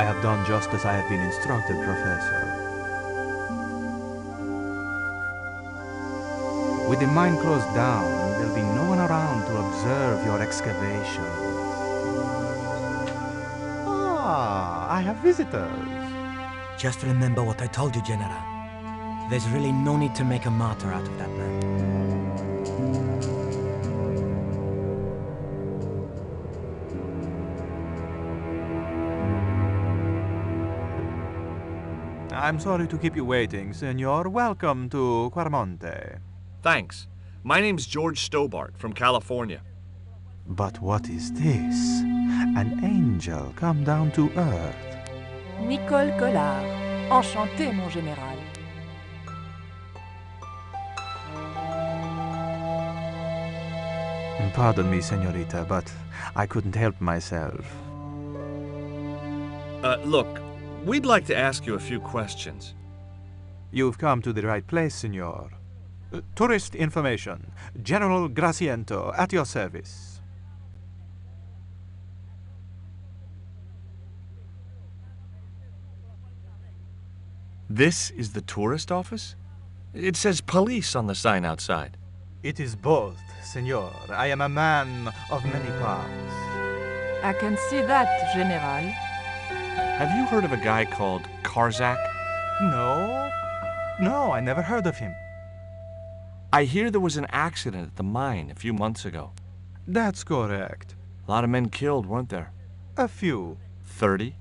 I have done just as I have been instructed, Professor. With the mine closed down, there'll be no one around to observe your excavations. Ah, I have visitors. Just remember what I told you, General. There's really no need to make a martyr out of that man. I'm sorry to keep you waiting, Senor. Welcome to Quaramonte. Thanks. My name's George Stobart from California. But what is this? An angel come down to earth. Nicole Collard. Enchanté, mon général. Pardon me, senorita, but I couldn't help myself. Look, we'd like to ask you a few questions. You've come to the right place, senor. Tourist information. General Graciento, at your service. This is the tourist office? It says police on the sign outside. It is both, senor. I am a man of many parts. I can see that, General. Have you heard of a guy called Karzak? No, I never heard of him. I hear there was an accident at the mine a few months ago. That's correct. A lot of men killed, weren't there? A few. 30?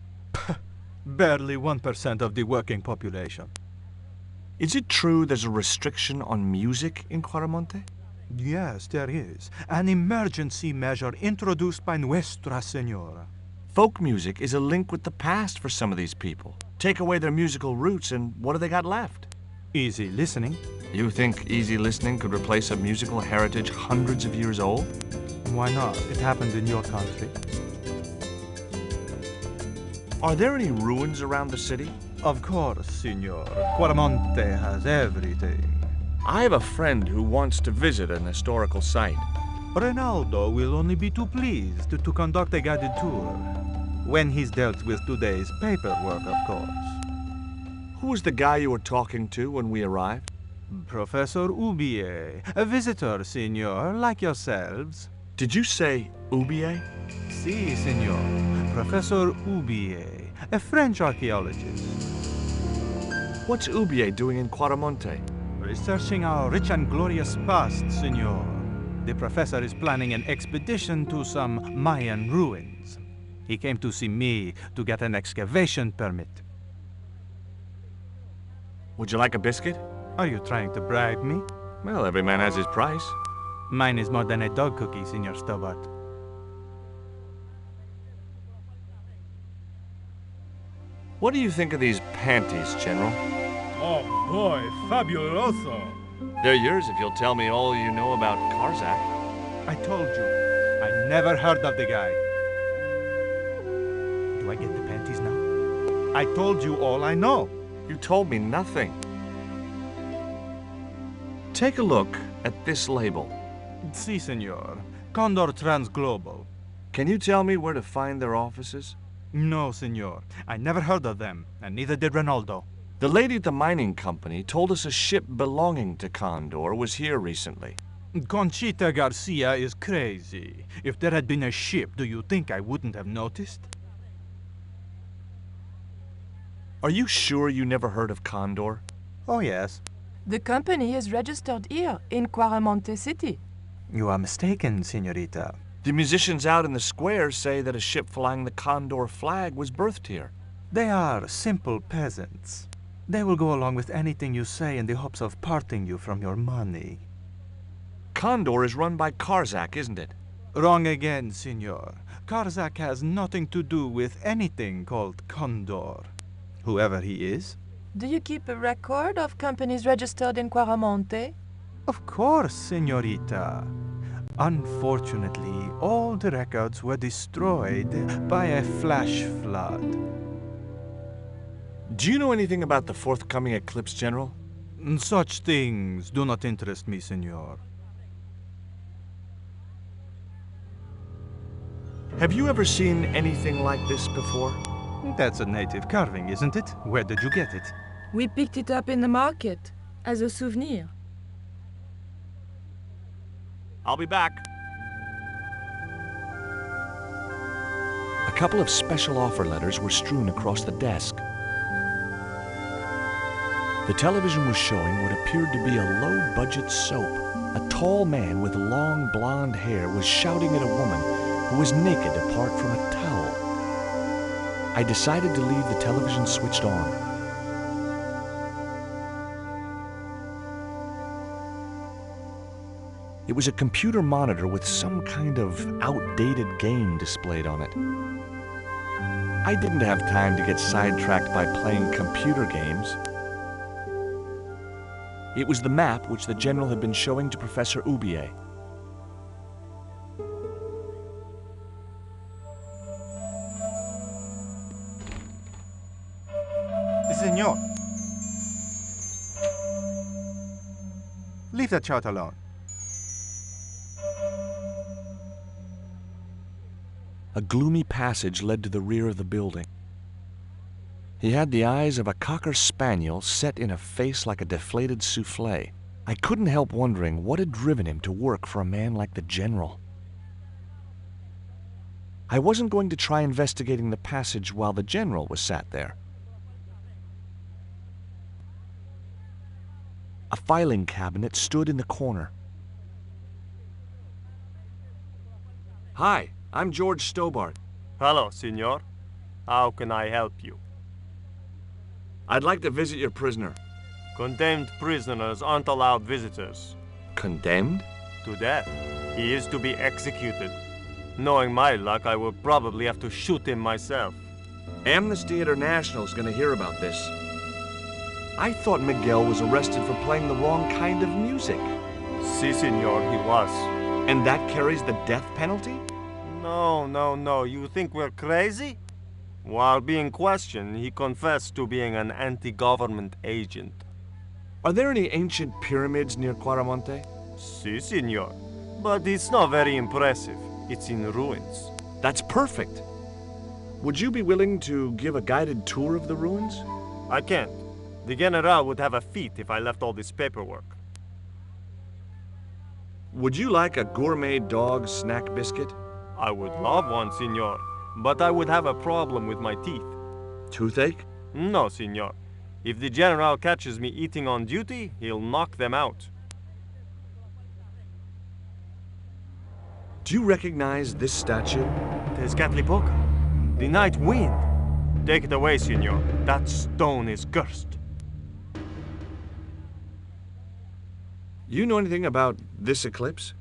Barely 1% of the working population. Is it true there's a restriction on music in Quaramonte? Yes, there is. An emergency measure introduced by Nuestra Senora. Folk music is a link with the past for some of these people. Take away their musical roots and what do they got left? Easy listening. You think easy listening could replace a musical heritage hundreds of years old? Why not? It happened in your country. Are there any ruins around the city? Of course, senor. Quaramonte has everything. I have a friend who wants to visit an historical site. Ronaldo will only be too pleased to conduct a guided tour. When he's dealt with today's paperwork, of course. Who was the guy you were talking to when we arrived? Professor Oubier, a visitor, senor, like yourselves. Did you say Oubier? Si, senor. Professor Oubier, a French archaeologist. What's Oubier doing in Quaramonte? Researching our rich and glorious past, senor. The professor is planning an expedition to some Mayan ruins. He came to see me to get an excavation permit. Would you like a biscuit? Are you trying to bribe me? Well, every man has his price. Mine is more than a dog cookie, Senor Stobart. What do you think of these panties, General? Oh boy, fabuloso! They're yours if you'll tell me all you know about Karzak. I told you, I never heard of the guy. Do I get the panties now? I told you all I know. You told me nothing. Take a look at this label. Si, senor. Condor Transglobal. Can you tell me where to find their offices? No, senor. I never heard of them, and neither did Ronaldo. The lady at the mining company told us a ship belonging to Condor was here recently. Conchita Garcia is crazy. If there had been a ship, do you think I wouldn't have noticed? Are you sure you never heard of Condor? Oh, yes. The company is registered here in Quaramonte City. You are mistaken, senorita. The musicians out in the square say that a ship flying the Condor flag was berthed here. They are simple peasants. They will go along with anything you say in the hopes of parting you from your money. Condor is run by Karzak, isn't it? Wrong again, senor. Karzak has nothing to do with anything called Condor. Whoever he is. Do you keep a record of companies registered in Quaramonte? Of course, senorita. Unfortunately, all the records were destroyed by a flash flood. Do you know anything about the forthcoming eclipse, General? Such things do not interest me, senor. Have you ever seen anything like this before? That's a native carving, isn't it? Where did you get it? We picked it up in the market as a souvenir. I'll be back. A couple of special offer letters were strewn across the desk. The television was showing what appeared to be a low-budget soap. A tall man with long blonde hair was shouting at a woman who was naked apart from a towel. I decided to leave the television switched on. It was a computer monitor with some kind of outdated game displayed on it. I didn't have time to get sidetracked by playing computer games. It was the map which the general had been showing to Professor Oubier. Senor. Leave that chart alone. A gloomy passage led to the rear of the building. He had the eyes of a cocker spaniel set in a face like a deflated souffle. I couldn't help wondering what had driven him to work for a man like the general. I wasn't going to try investigating the passage while the general was sat there. A filing cabinet stood in the corner. Hi, I'm George Stobart. Hello, senor. How can I help you? I'd like to visit your prisoner. Condemned prisoners aren't allowed visitors. Condemned? To death. He is to be executed. Knowing my luck, I will probably have to shoot him myself. Amnesty International is going to hear about this. I thought Miguel was arrested for playing the wrong kind of music. Si, senor, he was. And that carries the death penalty? No. You think we're crazy? While being questioned, he confessed to being an anti-government agent. Are there any ancient pyramids near Quaramonte? Si, senor. But it's not very impressive. It's in ruins. That's perfect. Would you be willing to give a guided tour of the ruins? I can't. The general would have a fit if I left all this paperwork. Would you like a gourmet dog snack biscuit? I would love one, senor. But I would have a problem with my teeth. Toothache? No, senor. If the general catches me eating on duty, he'll knock them out. Do you recognize this statue? Tezcatlipoca, the night wind. Take it away, senor. That stone is cursed. You know anything about this eclipse?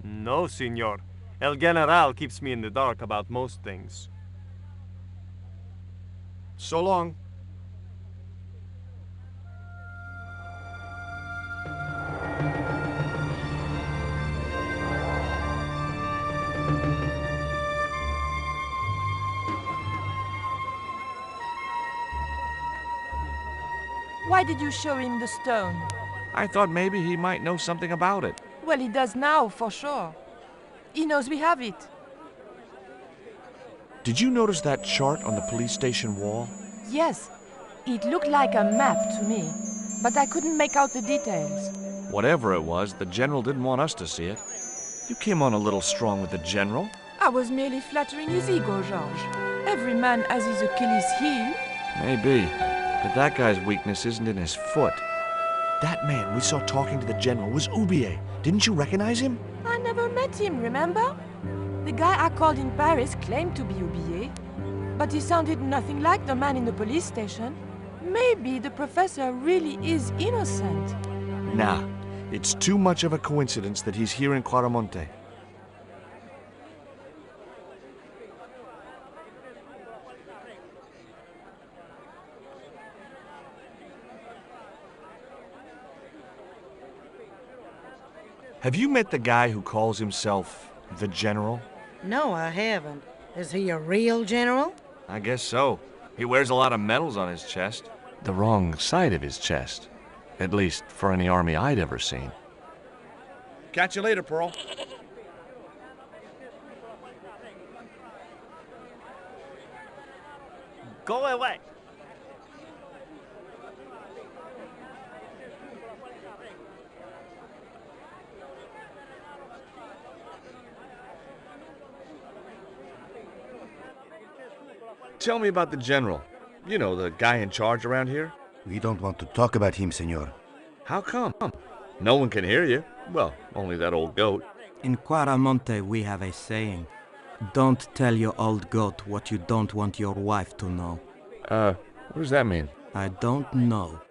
No, senor. El General keeps me in the dark about most things. So long. Why did you show him the stone? I thought maybe he might know something about it. Well, he does now, for sure. He knows we have it. Did you notice that chart on the police station wall? Yes, it looked like a map to me, but I couldn't make out the details. Whatever it was, the general didn't want us to see it. You came on a little strong with the general. I was merely flattering his ego, Georges. Every man has his Achilles heel. Maybe, but that guy's weakness isn't in his foot. That man we saw talking to the general was Oubier. Didn't you recognize him? I never met him, remember? The guy I called in Paris claimed to be Oubier, but he sounded nothing like the man in the police station. Maybe the professor really is innocent. Nah, it's too much of a coincidence that he's here in Quaramonte. Have you met the guy who calls himself the General? No, I haven't. Is he a real general? I guess so. He wears a lot of medals on his chest. The wrong side of his chest. At least for any army I'd ever seen. Catch you later, Pearl. Go away. Tell me about the general. You know, the guy in charge around here. We don't want to talk about him, senor. How come? No one can hear you. Well, only that old goat. In Quaramonte, we have a saying. Don't tell your old goat what you don't want your wife to know. What does that mean? I don't know.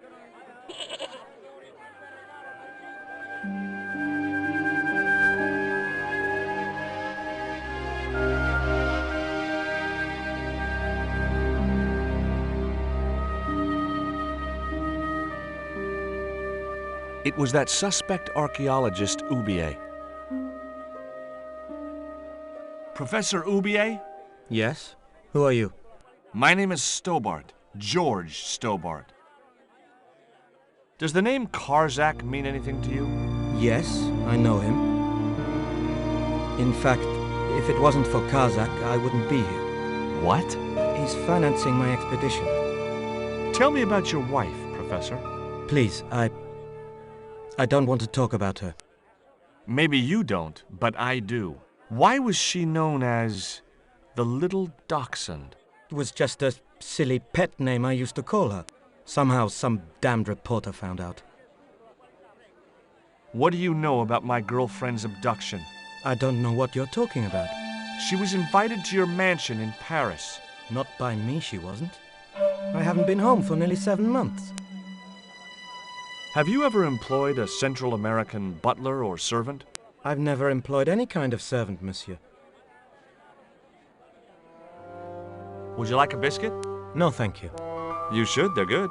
It was that suspect archaeologist, Oubier. Professor Oubier? Yes? Who are you? My name is Stobart. George Stobart. Does the name Karzak mean anything to you? Yes, I know him. In fact, if it wasn't for Kazakh, I wouldn't be here. What? He's financing my expedition. Tell me about your wife, Professor. Please, I don't want to talk about her. Maybe you don't, but I do. Why was she known as the Little Dachshund? It was just a silly pet name I used to call her. Somehow some damned reporter found out. What do you know about my girlfriend's abduction? I don't know what you're talking about. She was invited to your mansion in Paris. Not by me, she wasn't. I haven't been home for nearly 7 months. Have you ever employed a Central American butler or servant? I've never employed any kind of servant, monsieur. Would you like a biscuit? No, thank you. You should, they're good.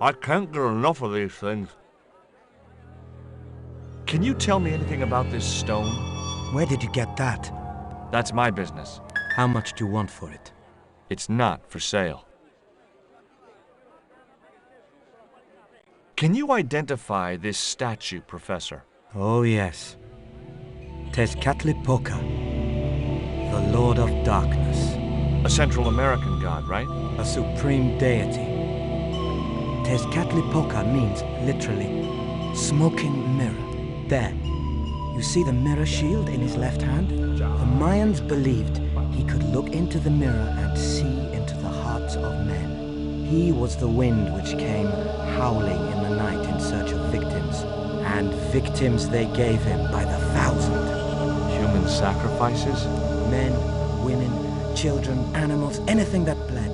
I can't get enough of these things. Can you tell me anything about this stone? Where did you get that? That's my business. How much do you want for it? It's not for sale. Can you identify this statue, Professor? Oh, yes. Tezcatlipoca, the Lord of Darkness. A Central American god, right? A supreme deity. Tezcatlipoca means, literally, smoking mirror. There. You see the mirror shield in his left hand? The Mayans believed he could look into the mirror and see into the hearts of men. He was the wind which came howling in the night in search of victims. And victims they gave him by the thousand. Human sacrifices? Men, women, children, animals, anything that bled.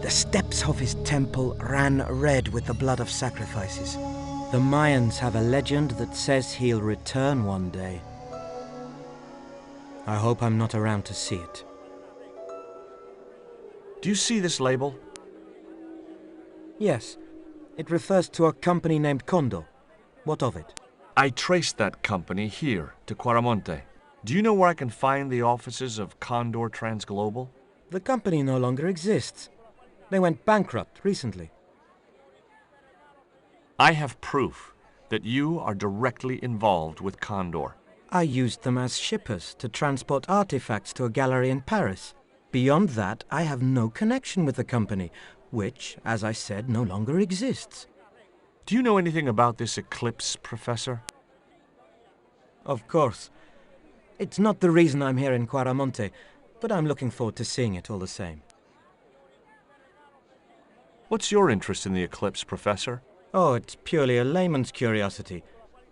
The steps of his temple ran red with the blood of sacrifices. The Mayans have a legend that says he'll return one day. I hope I'm not around to see it. Do you see this label? Yes. It refers to a company named Condor. What of it? I traced that company here to Quaramonte. Do you know where I can find the offices of Condor Transglobal? The company no longer exists. They went bankrupt recently. I have proof that you are directly involved with Condor. I used them as shippers to transport artifacts to a gallery in Paris. Beyond that, I have no connection with the company, which, as I said, no longer exists. Do you know anything about this eclipse, Professor? Of course. It's not the reason I'm here in Quaramonte, but I'm looking forward to seeing it all the same. What's your interest in the eclipse, Professor? Oh, it's purely a layman's curiosity.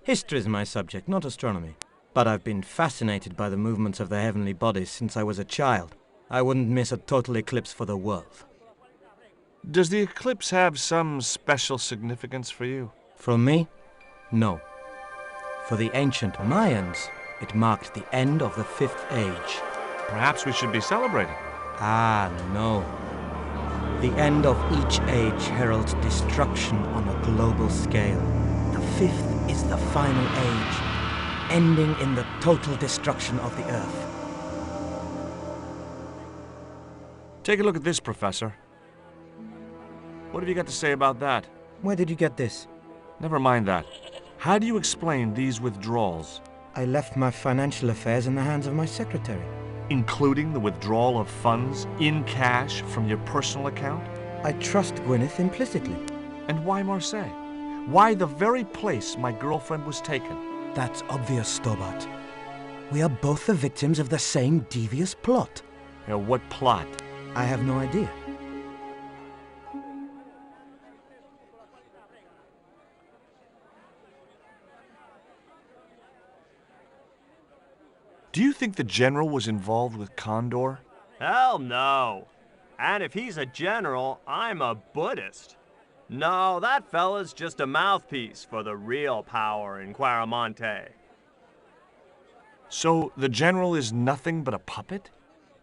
History is my subject, not astronomy. But I've been fascinated by the movements of the heavenly bodies since I was a child. I wouldn't miss a total eclipse for the world. Does the eclipse have some special significance for you? From me? No. For the ancient Mayans, it marked the end of the Fifth Age. Perhaps we should be celebrating. Ah, no. The end of each age heralds destruction on a global scale. The fifth is the final age, ending in the total destruction of the Earth. Take a look at this, Professor. What have you got to say about that? Where did you get this? Never mind that. How do you explain these withdrawals? I left my financial affairs in the hands of my secretary. Including the withdrawal of funds in cash from your personal account? I trust Gwyneth implicitly. And why Marseille? Why the very place my girlfriend was taken? That's obvious, Stobart. We are both the victims of the same devious plot. What plot? I have no idea. Do you think the general was involved with Condor? Hell no. And if he's a general, I'm a Buddhist. No, that fella's just a mouthpiece for the real power in Quaramonte. So the general is nothing but a puppet?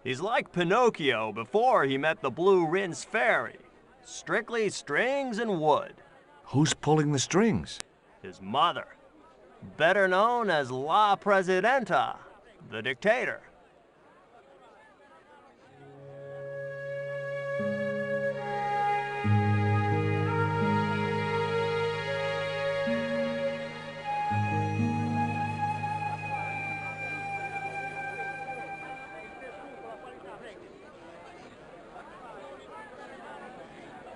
He's like Pinocchio before he met the Blue Rinse Fairy. Strictly strings and wood. Who's pulling the strings? His mother. Better known as La Presidenta, the dictator.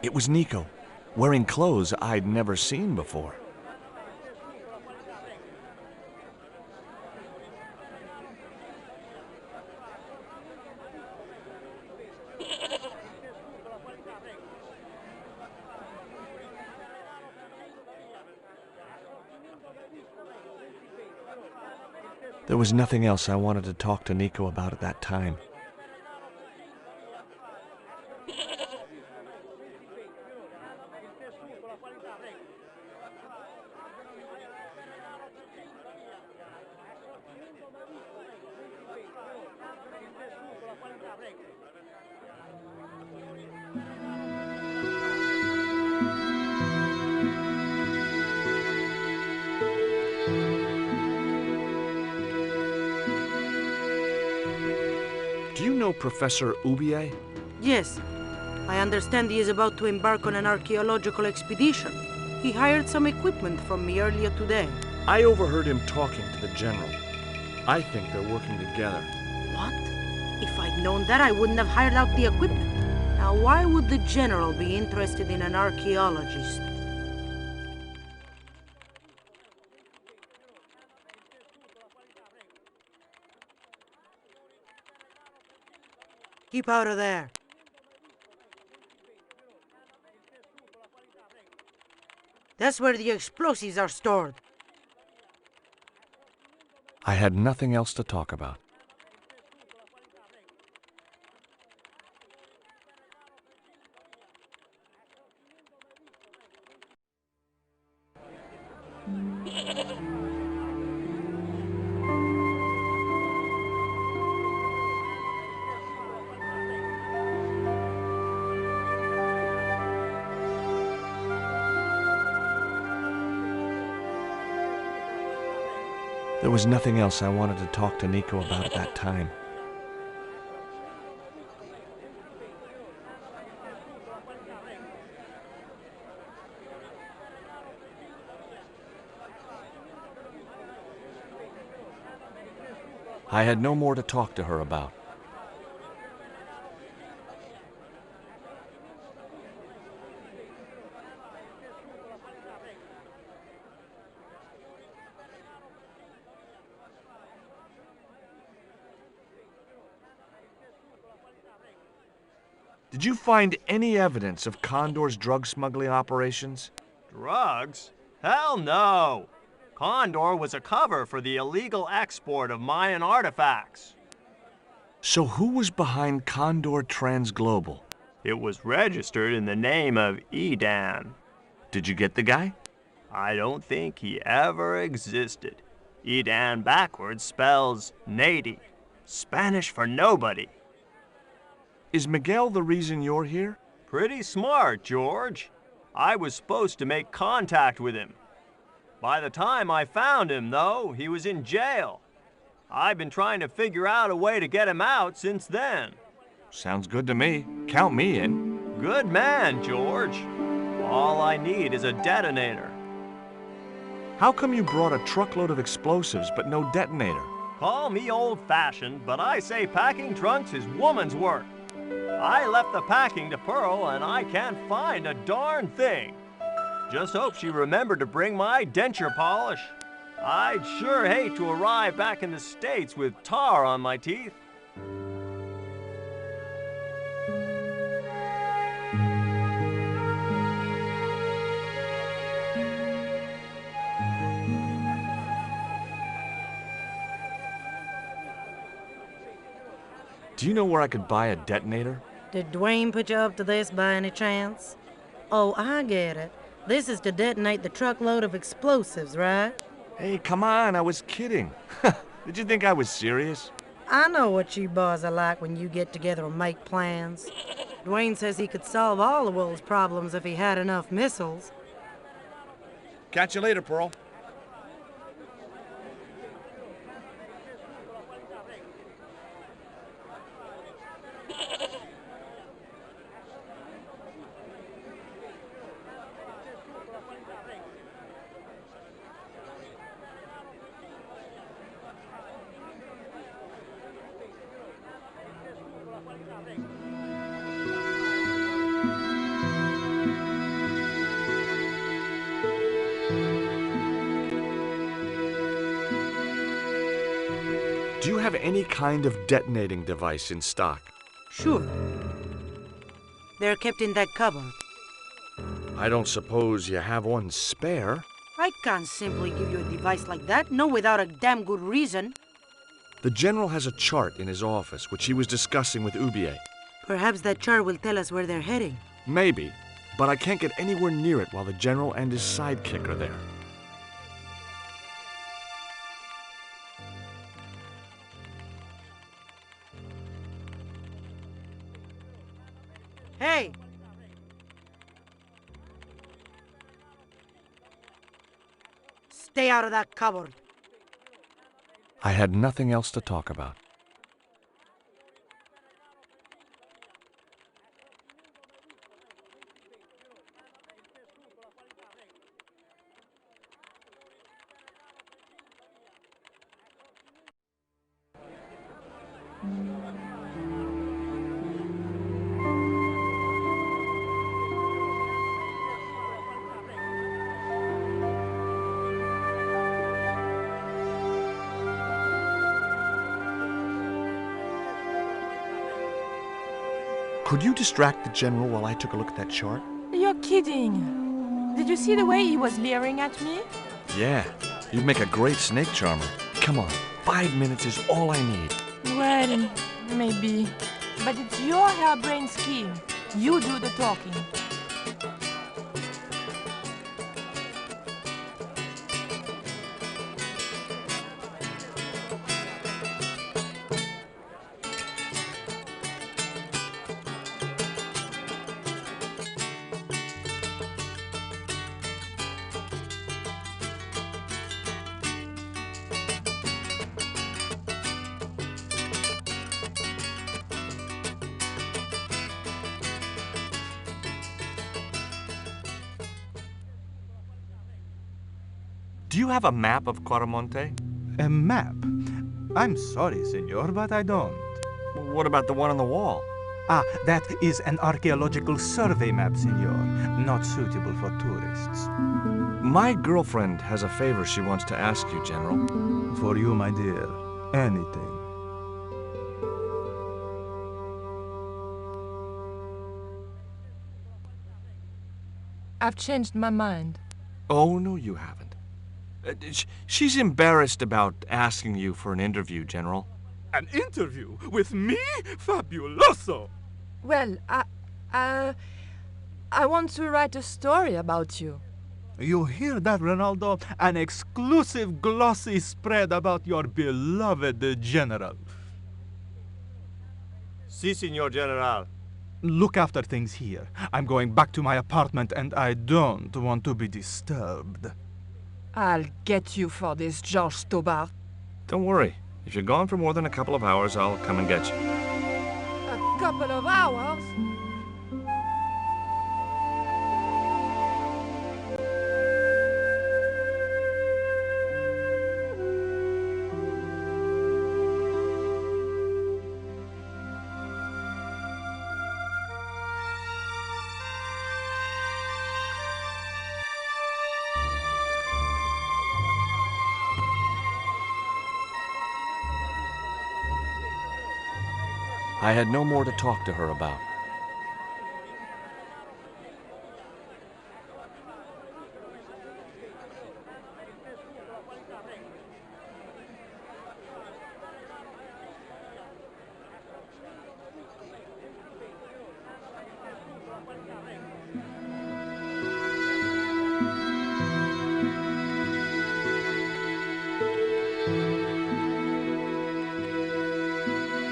It was Nico, wearing clothes I'd never seen before. There was nothing else I wanted to talk to Nico about at that time. Do you know Professor Oubier? Yes. I understand he is about to embark on an archaeological expedition. He hired some equipment from me earlier today. I overheard him talking to the general. I think they're working together. What? If I'd known that, I wouldn't have hired out the equipment. Now, why would the general be interested in an archaeologist? Keep out of there. That's where the explosives are stored. I had nothing else to talk about. There was nothing else I wanted to talk to Nico about at that time. I had no more to talk to her about. Did you find any evidence of Condor's drug smuggling operations? Drugs? Hell no! Condor was a cover for the illegal export of Mayan artifacts. So who was behind Condor Transglobal? It was registered in the name of Edan. Did you get the guy? I don't think he ever existed. Edan backwards spells Nady, Spanish for nobody. Is Miguel the reason you're here? Pretty smart, George. I was supposed to make contact with him. By the time I found him, though, he was in jail. I've been trying to figure out a way to get him out since then. Sounds good to me. Count me in. Good man, George. All I need is a detonator. How come you brought a truckload of explosives but no detonator? Call me old-fashioned, but I say packing trunks is woman's work. I left the packing to Pearl, and I can't find a darn thing. Just hope she remembered to bring my denture polish. I'd sure hate to arrive back in the States with tar on my teeth. Do you know where I could buy a detonator? Did Dwayne put you up to this by any chance? Oh, I get it. This is to detonate the truckload of explosives, right? Hey, come on, I was kidding. Did you think I was serious? I know what you boys are like when you get together and make plans. Dwayne says he could solve all the world's problems if he had enough missiles. Catch you later, Pearl. Do you have any kind of detonating device in stock? Sure. They're kept in that cupboard. I don't suppose you have one spare? I can't simply give you a device like that, no without a damn good reason. The General has a chart in his office, which he was discussing with Ubier. Perhaps that chart will tell us where they're heading. Maybe, but I can't get anywhere near it while the General and his sidekick are there. Hey! Stay out of that cupboard. I had nothing else to talk about. Could you distract the General while I took a look at that chart? You're kidding. Did you see the way he was leering at me? Yeah, you'd make a great snake charmer. Come on, 5 minutes is all I need. Well, maybe. But it's your harebrained scheme. You do the talking. Do you have a map of Quaramonte? A map? I'm sorry, senor, but I don't. What about the one on the wall? Ah, that is an archaeological survey map, senor. Not suitable for tourists. My girlfriend has a favor she wants to ask you, General. For you, my dear, anything. I've changed my mind. Oh, no, you haven't. She's embarrassed about asking you for an interview, General. An interview with me? Fabuloso! Well, I want to write a story about you. You hear that, Ronaldo? An exclusive glossy spread about your beloved General. Si, Signor General. Look after things here. I'm going back to my apartment and I don't want to be disturbed. I'll get you for this, George Stobart. Don't worry. If you're gone for more than a couple of hours, I'll come and get you. A couple of hours? I had no more to talk to her about.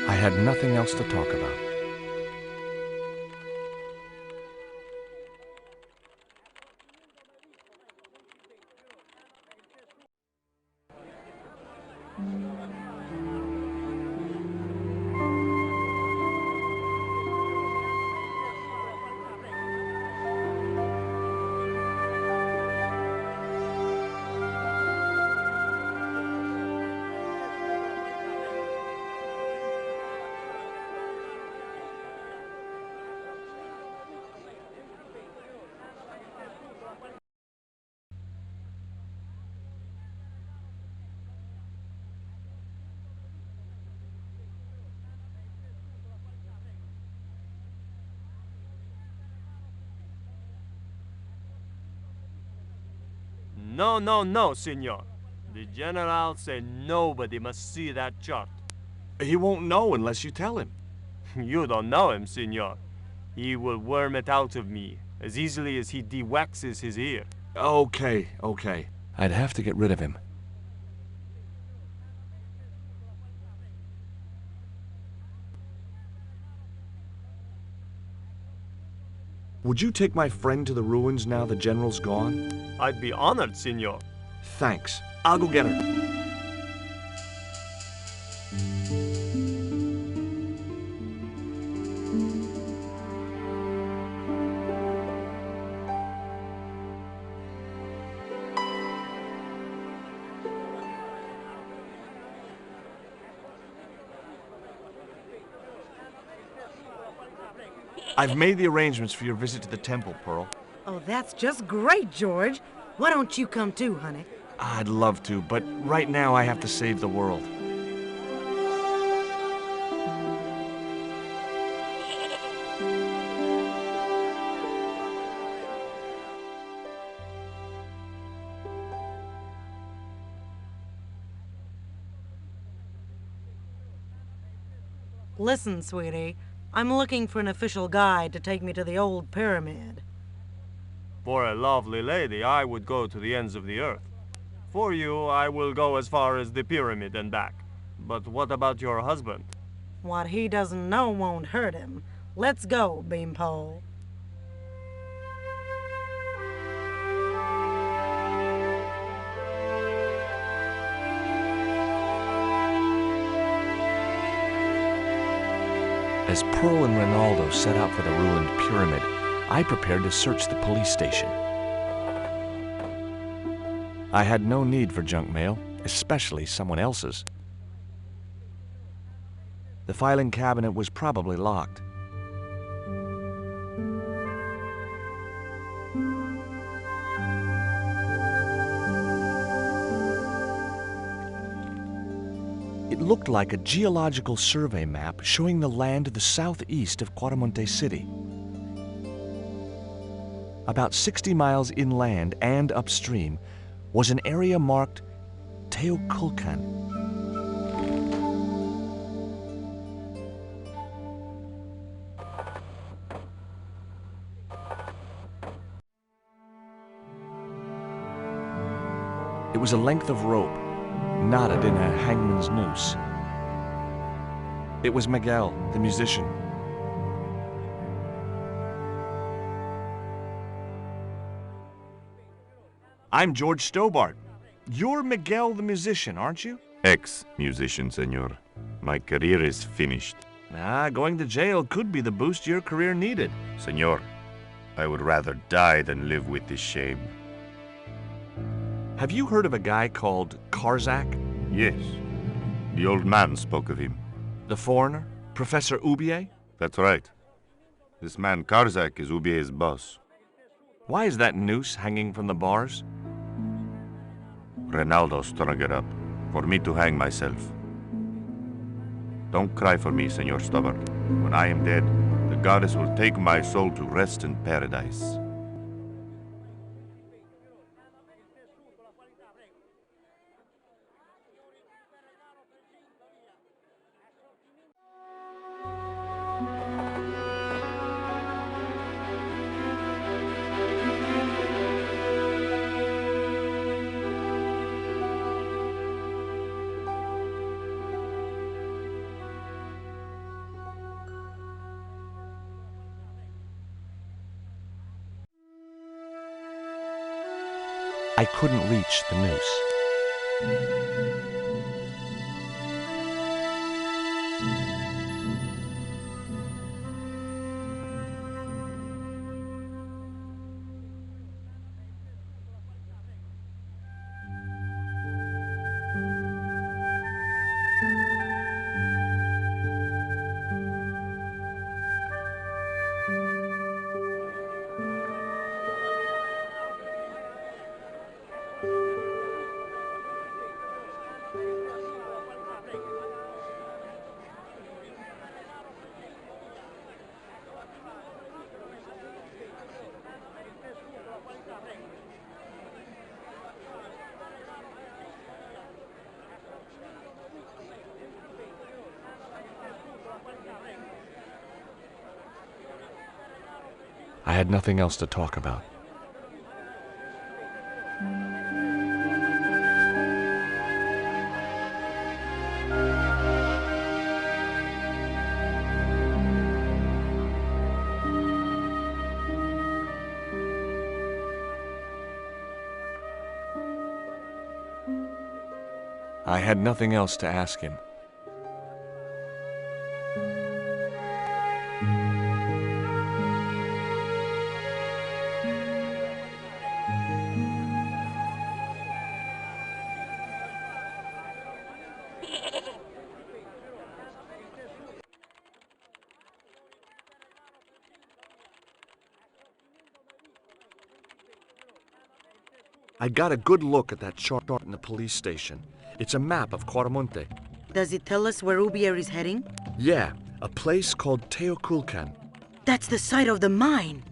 I had nothing else to talk about. No, no, no, senor. The general said nobody must see that chart. He won't know unless you tell him. You don't know him, senor. He will worm it out of me as easily as he de-waxes his ear. Okay. I'd have to get rid of him. Would you take my friend to the ruins now the general's gone? I'd be honored, senor. Thanks. I'll go get her. I've made the arrangements for your visit to the temple, Pearl. Oh, that's just great, George. Why don't you come too, honey? I'd love to, but right now I have to save the world. Listen, sweetie. I'm looking for an official guide to take me to the old pyramid. For a lovely lady, I would go to the ends of the earth. For you, I will go as far as the pyramid and back. But what about your husband? What he doesn't know won't hurt him. Let's go, Beanpole. As Pearl and Ronaldo set out for the ruined pyramid, I prepared to search the police station. I had no need for junk mail, especially someone else's. The filing cabinet was probably locked. It looked like a geological survey map showing the land to the southeast of Quaramonte City. About 60 miles inland and upstream was an area marked Teoculcan. It was a length of rope, knotted in a hangman's noose. It was Miguel, the musician. I'm George Stobart. You're Miguel the musician, aren't you? Ex-musician, senor. My career is finished. Going to jail could be the boost your career needed. Senor, I would rather die than live with this shame. Have you heard of a guy called Karzak? Yes. The old man spoke of him. The foreigner? Professor Oubier? That's right. This man Karzak is Oubier's boss. Why is that noose hanging from the bars? Ronaldo strung it up for me to hang myself. Don't cry for me, Senor Stummer. When I am dead, the goddess will take my soul to rest in paradise. I couldn't reach the noose. I had nothing else to talk about. I had nothing else to ask him. I got a good look at that chart in the police station. It's a map of Quaramonte. Does it tell us where Ubier is heading? Yeah, a place called Teoculcan. That's the site of the mine.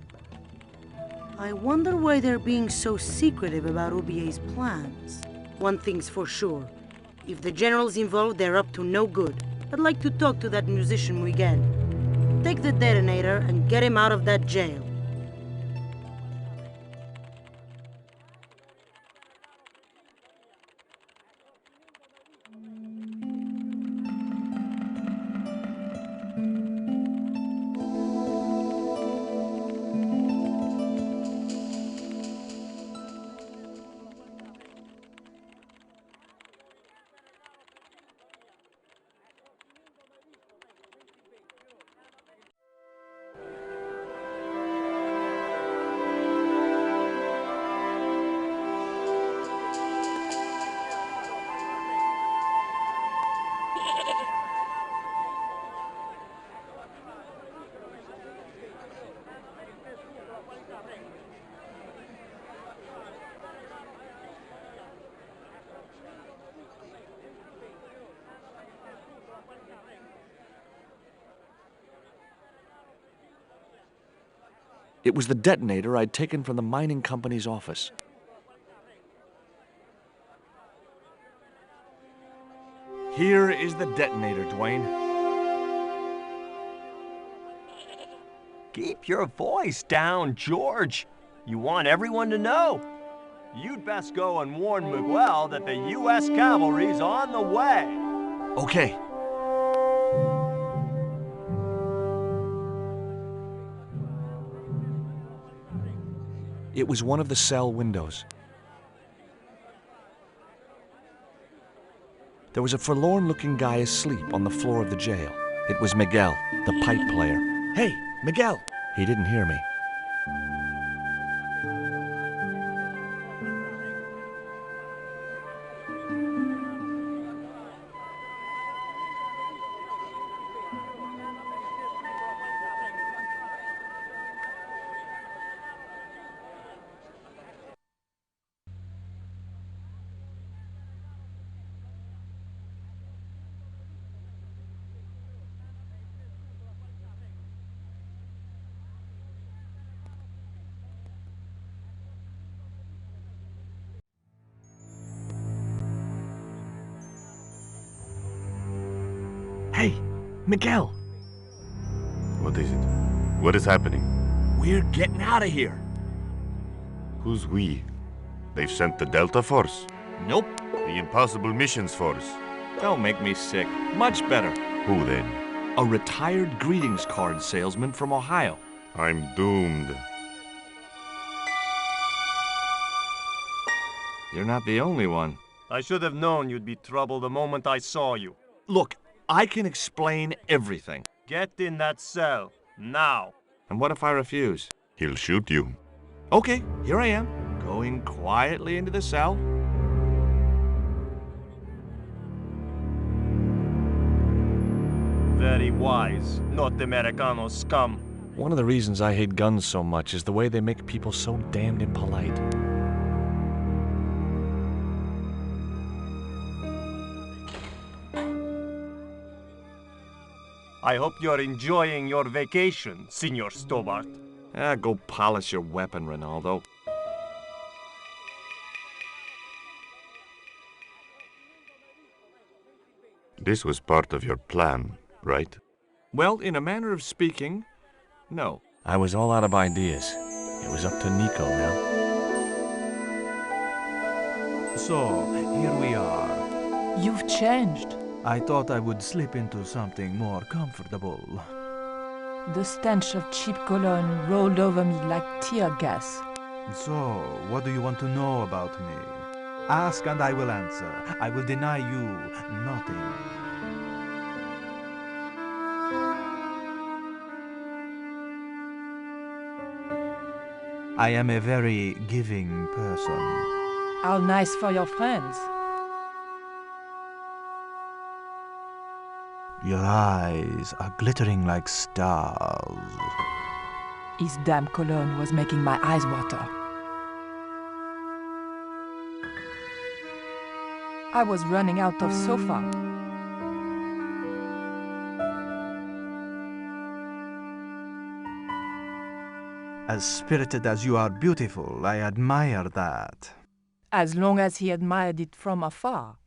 I wonder why they're being so secretive about Ubier's plans. One thing's for sure. If the general's involved, they're up to no good. I'd like to talk to that musician Miguel. Take the detonator and get him out of that jail. It was the detonator I'd taken from the mining company's office. Here is the detonator, Dwayne. Keep your voice down, George. You want everyone to know. You'd best go and warn Miguel that the U.S. cavalry's on the way. Okay. It was one of the cell windows. There was a forlorn-looking guy asleep on the floor of the jail. It was Miguel, the pipe player. Hey, Miguel! He didn't hear me. Miguel, What is it? What is happening? we're getting out of here. Who's we? They've sent the Delta Force. Nope. The Impossible Missions Force. Don't make me sick. Much better. Who then? A retired greetings card salesman from Ohio. I'm doomed. You're not the only one. I should have known you'd be trouble the moment I saw you. Look, I can explain everything. Get in that cell, now. And what if I refuse? He'll shoot you. Okay, here I am, going quietly into the cell. Very wise, North Americano scum. One of the reasons I hate guns so much is the way they make people so damned impolite. I hope you're enjoying your vacation, Senor Stobart. Go polish your weapon, Ronaldo. This was part of your plan, right? Well, in a manner of speaking, no. I was all out of ideas. It was up to Nico now. So, here we are. You've changed. I thought I would slip into something more comfortable. The stench of cheap cologne rolled over me like tear gas. So, what do you want to know about me? Ask and I will answer. I will deny you nothing. I am a very giving person. How nice for your friends. Your eyes are glittering like stars. His damn cologne was making my eyes water. I was running out of sofa. As spirited as you are beautiful, I admire that. As long as he admired it from afar.